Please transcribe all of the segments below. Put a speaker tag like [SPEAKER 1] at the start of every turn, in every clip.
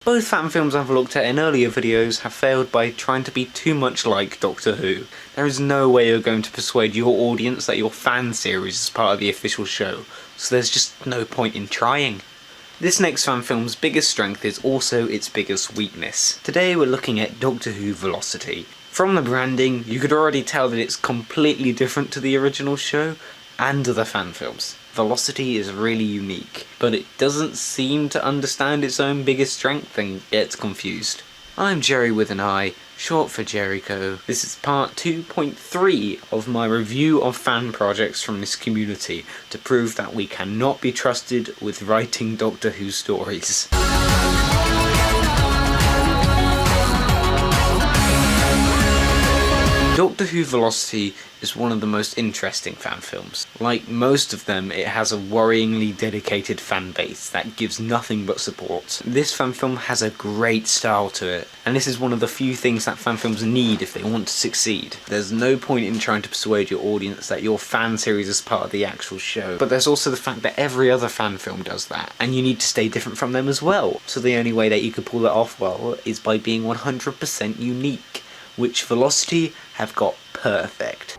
[SPEAKER 1] Both fan films I've looked at in earlier videos have failed by trying to be too much like Doctor Who. There is no way you're going to persuade your audience that your fan series is part of the official show, so there's just no point in trying. This next fan film's biggest strength is also its biggest weakness. Today we're looking at Doctor Who Velocity. From the branding, you could already tell that it's completely different to the original show and other fan films. Velocity is really unique, but it doesn't seem to understand its own biggest strength and gets confused. I'm Jerry with an I, short for Jericho. This is part 2.3 of my review of fan projects from this community to prove that we cannot be trusted with writing Doctor Who stories. Doctor Who Velocity is one of the most interesting fan films. Like most of them, it has a worryingly dedicated fan base that gives nothing but support. This fan film has a great style to it, and this is one of the few things that fan films need if they want to succeed. There's no point in trying to persuade your audience that your fan series is part of the actual show, but there's also the fact that every other fan film does that, and you need to stay different from them as well. So the only way that you could pull it off well is by being 100% unique, which Velocity have got perfect.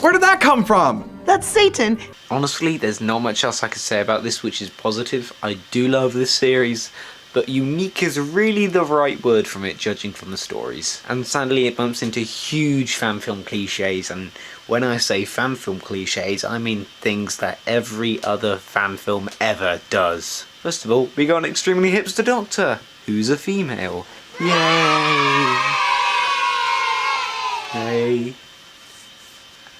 [SPEAKER 2] Where did that come from?
[SPEAKER 3] That's Satan.
[SPEAKER 1] Honestly, there's not much else I could say about this which is positive. I do love this series, but unique is really the right word from it, judging from the stories. And sadly it bumps into huge fan film cliches, and when I say fan film cliches, I mean things that every other fan film ever does. First of all, we got an extremely hipster doctor, who's a female. Yay! Hey.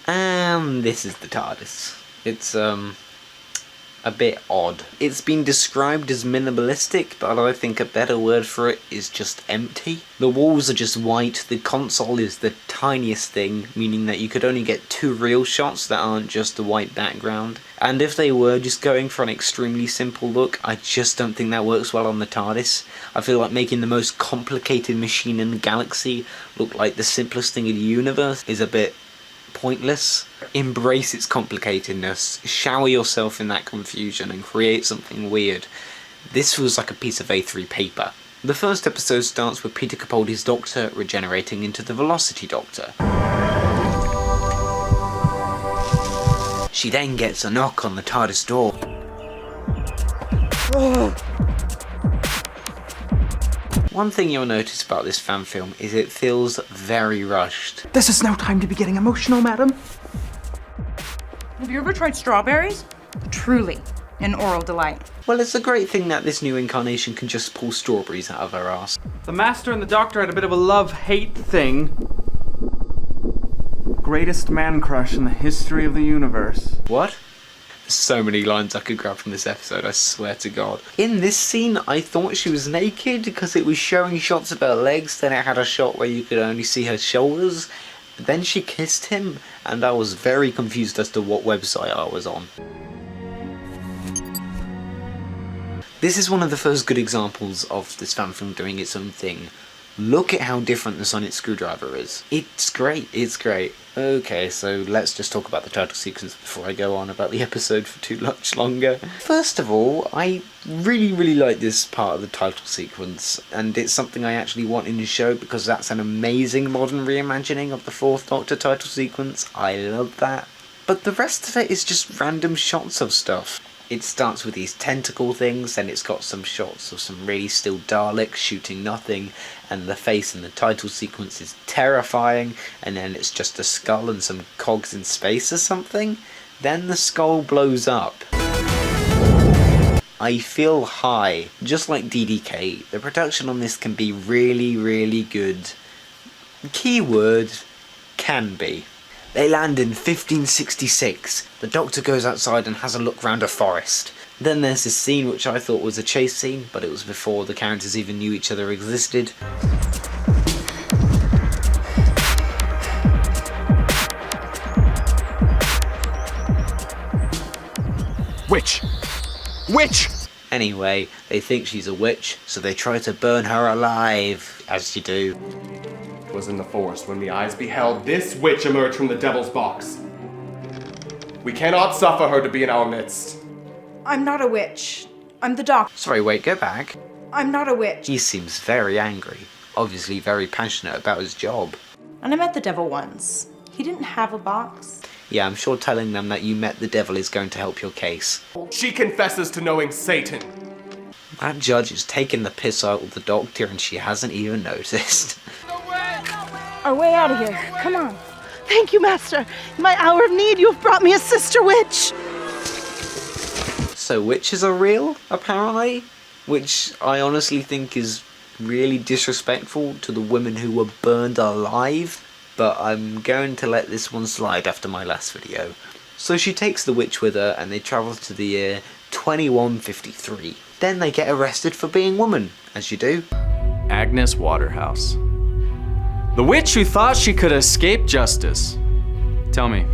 [SPEAKER 1] And this is the TARDIS. It's a bit odd. It's been described as minimalistic, but I think a better word for it is just empty. The walls are just white, the console is the tiniest thing, meaning that you could only get 2 real shots that aren't just a white background. And if they were just going for an extremely simple look, I just don't think that works well on the TARDIS. I feel like making the most complicated machine in the galaxy look like the simplest thing in the universe is a bit pointless. Embrace its complicatedness, shower yourself in that confusion and create something weird. This feels like a piece of A3 paper. The first episode starts with Peter Capaldi's Doctor regenerating into the Velocity Doctor. She then gets a knock on the TARDIS door. One thing you'll notice about this fan film is it feels very rushed.
[SPEAKER 2] This is no time to be getting emotional, madam.
[SPEAKER 3] Have you ever tried strawberries? Truly, an oral delight.
[SPEAKER 1] Well, it's a great thing that this new incarnation can just pull strawberries out of her ass.
[SPEAKER 2] The Master and the Doctor had a bit of a love-hate thing. Greatest man crush in the history of the universe.
[SPEAKER 1] What? So many lines I could grab from this episode, I swear to God. In this scene, I thought she was naked because it was showing shots of her legs, then it had a shot where you could only see her shoulders. Then she kissed him, and I was very confused as to what website I was on. This is one of the first good examples of this fan film doing its own thing. Look at how different the sonic screwdriver is. It's great, it's great. Okay, so let's just talk about the title sequence before I go on about the episode for too much longer. First of all, I really like this part of the title sequence, and it's something I actually want in the show because that's an amazing modern reimagining of the 4th Doctor title sequence. I love that. But the rest of it is just random shots of stuff. It starts with these tentacle things, and it's got some shots of some really still Daleks shooting nothing, and the face in the title sequence is terrifying, and then it's just a skull and some cogs in space or something. Then the skull blows up. I feel high. Just like DDK, the production on this can be really good. Keyword, can be. They land in 1566. The Doctor goes outside and has a look round a forest. Then there's this scene which I thought was a chase scene, but it was before the characters even knew each other existed.
[SPEAKER 2] Witch! Witch!
[SPEAKER 1] Anyway, they think she's a witch, so they try to burn her alive, as you do.
[SPEAKER 4] It was in the forest when the eyes beheld this witch emerge from the devil's box. We cannot suffer her to be in our midst.
[SPEAKER 3] I'm not a witch. I'm the doctor.
[SPEAKER 1] Sorry, wait, go back.
[SPEAKER 3] I'm not a witch.
[SPEAKER 1] He seems very angry, obviously very passionate about his job.
[SPEAKER 3] And I met the devil once. He didn't have a box.
[SPEAKER 1] Yeah, I'm sure telling them that you met the devil is going to help your case.
[SPEAKER 4] She confesses to knowing Satan.
[SPEAKER 1] That judge is taking the piss out of the doctor and she hasn't even noticed.
[SPEAKER 3] Our way out of here. Come on.
[SPEAKER 5] Thank you, Master. In my hour of need, you have brought me a sister witch.
[SPEAKER 1] So witches are real, apparently? Which I honestly think is really disrespectful to the women who were burned alive. But I'm going to let this one slide after my last video. So she takes the witch with her and they travel to the year 2153. Then they get arrested for being women, as you do.
[SPEAKER 2] Agnes Waterhouse. The witch who thought she could escape justice. Tell me,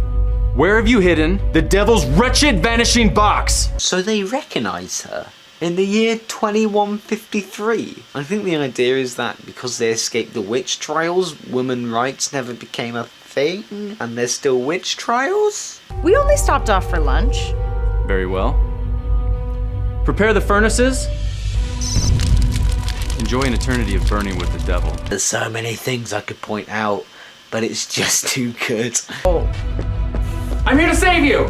[SPEAKER 2] where have you hidden the devil's wretched vanishing box?
[SPEAKER 1] So they recognise her in the year 2153. I think the idea is that because they escaped the witch trials, women's rights never became a thing, and there's still witch trials?
[SPEAKER 3] We only stopped off for lunch.
[SPEAKER 2] Very well. Prepare the furnaces. Enjoy an eternity of burning with the devil.
[SPEAKER 1] There's so many things I could point out, but it's just too good.
[SPEAKER 2] I'm here to save you!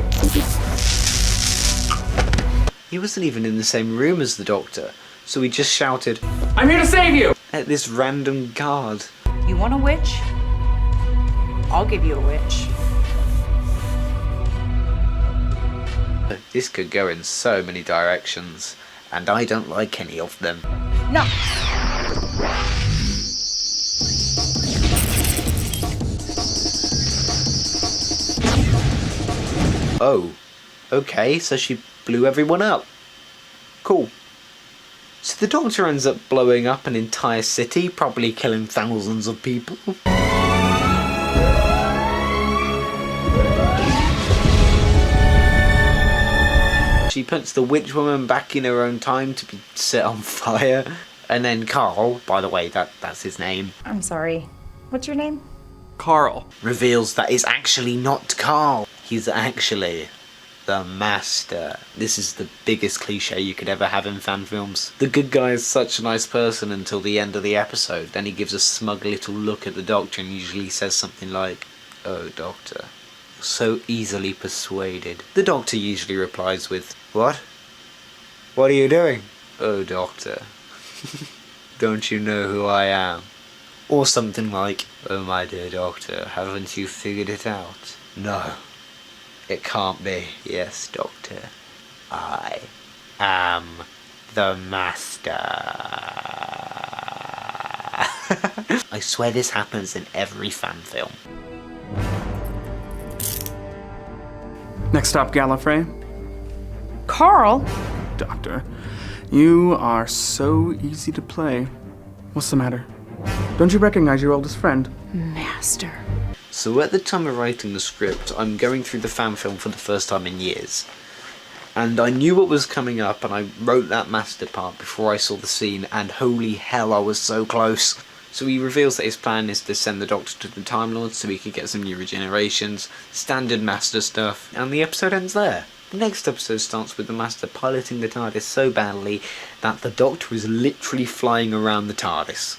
[SPEAKER 1] He wasn't even in the same room as the doctor, so he just shouted
[SPEAKER 2] I'm here to save you!
[SPEAKER 1] at this random guard.
[SPEAKER 3] You want a witch? I'll give you a witch.
[SPEAKER 1] This could go in so many directions, and I don't like any of them.
[SPEAKER 3] No.
[SPEAKER 1] Oh, okay, so she blew everyone up. Cool. So the doctor ends up blowing up an entire city, probably killing thousands of people. She puts the witch woman back in her own time to be set on fire. And then Carl, by the way, that's his name,
[SPEAKER 3] I'm sorry. What's your name?
[SPEAKER 2] Carl.
[SPEAKER 1] reveals that it's actually not Carl. He's actually the Master. This is the biggest cliche you could ever have in fan films. The good guy is such a nice person until the end of the episode. Then he gives a smug little look at the Doctor and usually says something like, "Oh, Doctor, you're so easily persuaded." The Doctor usually replies with, "What? What are you doing?" "Oh, Doctor, don't you know who I am?" Or something like, "Oh, my dear Doctor, haven't you figured it out?" "No, it can't be." "Yes, Doctor, I am the Master." I swear this happens in every fan film.
[SPEAKER 2] Next stop, Gallifrey.
[SPEAKER 3] Carl?
[SPEAKER 2] Doctor, you are so easy to play. What's the matter? Don't you recognize your oldest friend?
[SPEAKER 3] Master.
[SPEAKER 1] So at the time of writing the script, I'm going through the fan film for the first time in years. And I knew what was coming up, and I wrote that Master part before I saw the scene, and holy hell, I was so close. So he reveals that his plan is to send the Doctor to the Time Lord so he could get some new regenerations, standard Master stuff, and the episode ends there. The next episode starts with the Master piloting the TARDIS so badly that the Doctor is literally flying around the TARDIS.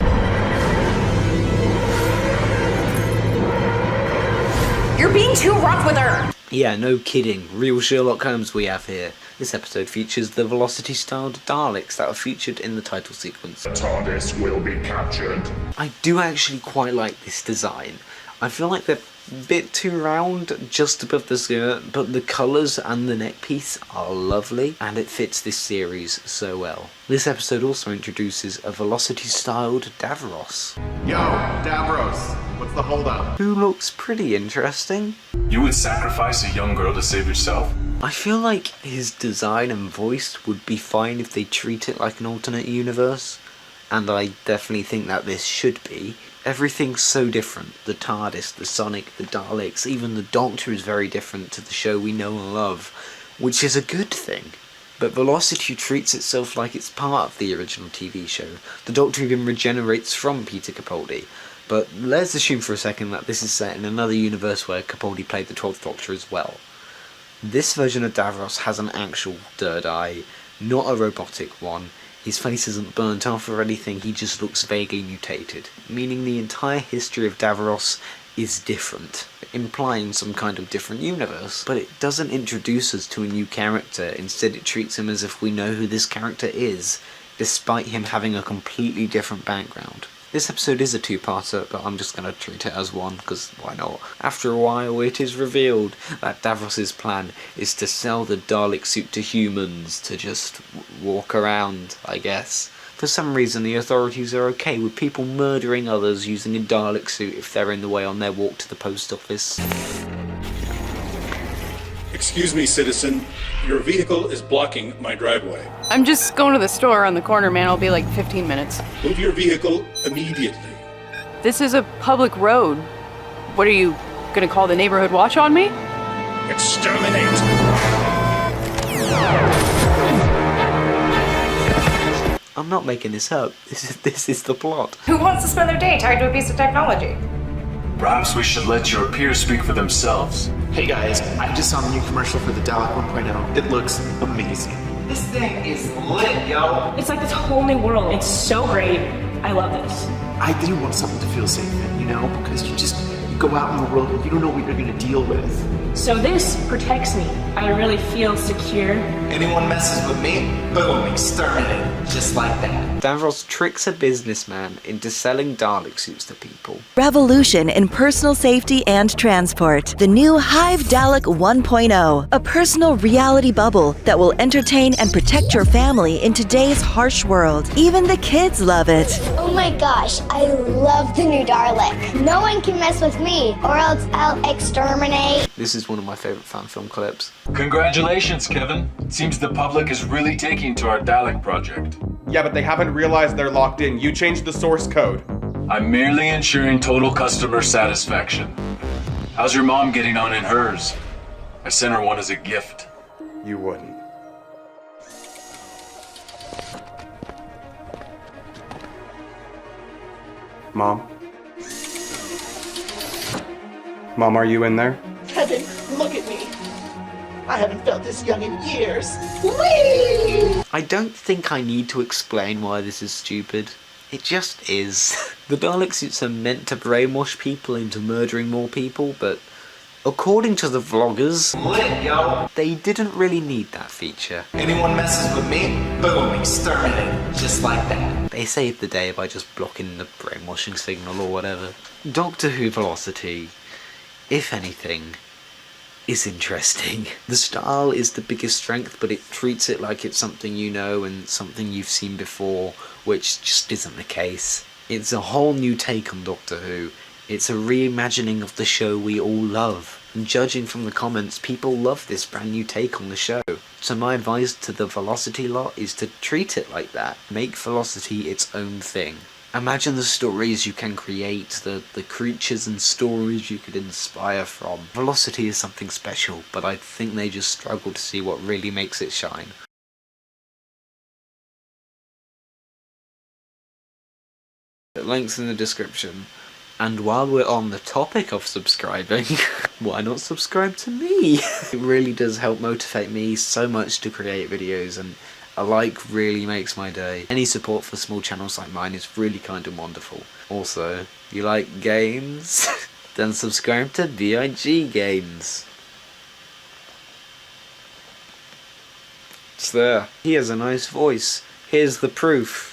[SPEAKER 3] You're being too rough with her!
[SPEAKER 1] Yeah, no kidding. Real Sherlock Holmes we have here. This episode features the Velocity-styled Daleks that are featured in the title sequence.
[SPEAKER 6] The TARDIS will be captured.
[SPEAKER 1] I do actually quite like this design. I feel like they're a bit too round just above the skirt, but the colours and the neckpiece are lovely, and it fits this series so well. This episode also introduces a Velocity-styled Davros,
[SPEAKER 7] Yo, Davros, what's the holdup?
[SPEAKER 1] who looks pretty interesting.
[SPEAKER 6] You would sacrifice a young girl to save yourself?
[SPEAKER 1] I feel like his design and voice would be fine if they treat it like an alternate universe, and I definitely think that this should be. Everything's so different. The TARDIS, the Sonic, the Daleks, even the Doctor is very different to the show we know and love, which is a good thing. But Velocity treats itself like it's part of the original TV show. The Doctor even regenerates from Peter Capaldi. But let's assume for a second that this is set in another universe where Capaldi played the 12th Doctor as well. This version of Davros has an actual third eye, not a robotic one. His face isn't burnt off or anything, he just looks vaguely mutated, meaning the entire history of Davros is different, implying some kind of different universe. But it doesn't introduce us to a new character, instead it treats him as if we know who this character is, despite him having a completely different background. This episode is a two-parter, but I'm just going to treat it as one, because why not? After a while, it is revealed that Davros' plan is to sell the Dalek suit to humans to just walk around, I guess. For some reason, the authorities are okay with people murdering others using a Dalek suit if they're in the way on their walk to the post office.
[SPEAKER 8] Excuse me, citizen. Your vehicle is blocking my driveway.
[SPEAKER 9] I'm just going to the store on the corner, man. I'll be like 15 minutes.
[SPEAKER 8] Move your vehicle immediately.
[SPEAKER 9] This is a public road. What are you gonna call the neighborhood watch on me?
[SPEAKER 8] Exterminate!
[SPEAKER 1] I'm not making this up. This is the plot.
[SPEAKER 3] Who wants to spend their day tied to a piece of technology?
[SPEAKER 6] Perhaps we should let your peers speak for themselves.
[SPEAKER 10] Hey guys, I just saw the new commercial for the Dalek 1.0. It looks amazing.
[SPEAKER 11] This thing is lit, yo. It's like this whole new world. It's so great. I love this.
[SPEAKER 10] I do want something to feel safe in, you know? Because you go out in the world and you don't know what you're gonna deal with.
[SPEAKER 11] So this protects me. I really feel secure.
[SPEAKER 12] Anyone messes with me, boom, exterminate. Just like that.
[SPEAKER 1] Davros tricks a businessman into selling Dalek suits to people.
[SPEAKER 13] Revolution in personal safety and transport. The new Hive Dalek 1.0. A personal reality bubble that will entertain and protect your family in today's harsh world. Even the kids love it.
[SPEAKER 14] Oh my gosh, I love the new Dalek. No one can mess with me, or else I'll exterminate.
[SPEAKER 1] This is one of my favorite fan film clips.
[SPEAKER 6] Congratulations, Kevin. It seems the public is really taking to our Dalek project.
[SPEAKER 4] Yeah, but they haven't realized they're locked in. You changed the source code.
[SPEAKER 6] I'm merely ensuring total customer satisfaction. How's your mom getting on in hers? I sent her one as a gift.
[SPEAKER 4] You wouldn't. Mom? Mom, are you in there?
[SPEAKER 5] Kevin, look at me. I haven't felt this young in years. Whee!
[SPEAKER 1] I don't think I need to explain why this is stupid. It just is. The Dalek suits are meant to brainwash people into murdering more people, but according to the vloggers,
[SPEAKER 12] lit, yo.
[SPEAKER 1] They didn't really need that feature.
[SPEAKER 12] Anyone messes with me, boom, exterminate. Just like that.
[SPEAKER 1] They saved the day by just blocking the brainwashing signal or whatever. Doctor Who Velocity, if anything, is interesting. The style is the biggest strength, but it treats it like it's something you know and something you've seen before, which just isn't the case. It's a whole new take on Doctor Who. It's a reimagining of the show we all love. And judging from the comments, people love this brand new take on the show. So my advice to the Velocity lot is to treat it like that. Make Velocity its own thing. Imagine the stories you can create, the creatures and stories you could inspire from. Velocity is something special, but I think they just struggle to see what really makes it shine. Links in the description. And while we're on the topic of subscribing, why not subscribe to me? It really does help motivate me so much to create videos, and a like really makes my day. Any support for small channels like mine is really kind and wonderful. Also, you like games? Then subscribe to B.I.G Games. It's there. He has a nice voice. Here's the proof.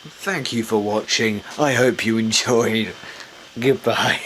[SPEAKER 1] Thank you for watching. I hope you enjoyed. Goodbye.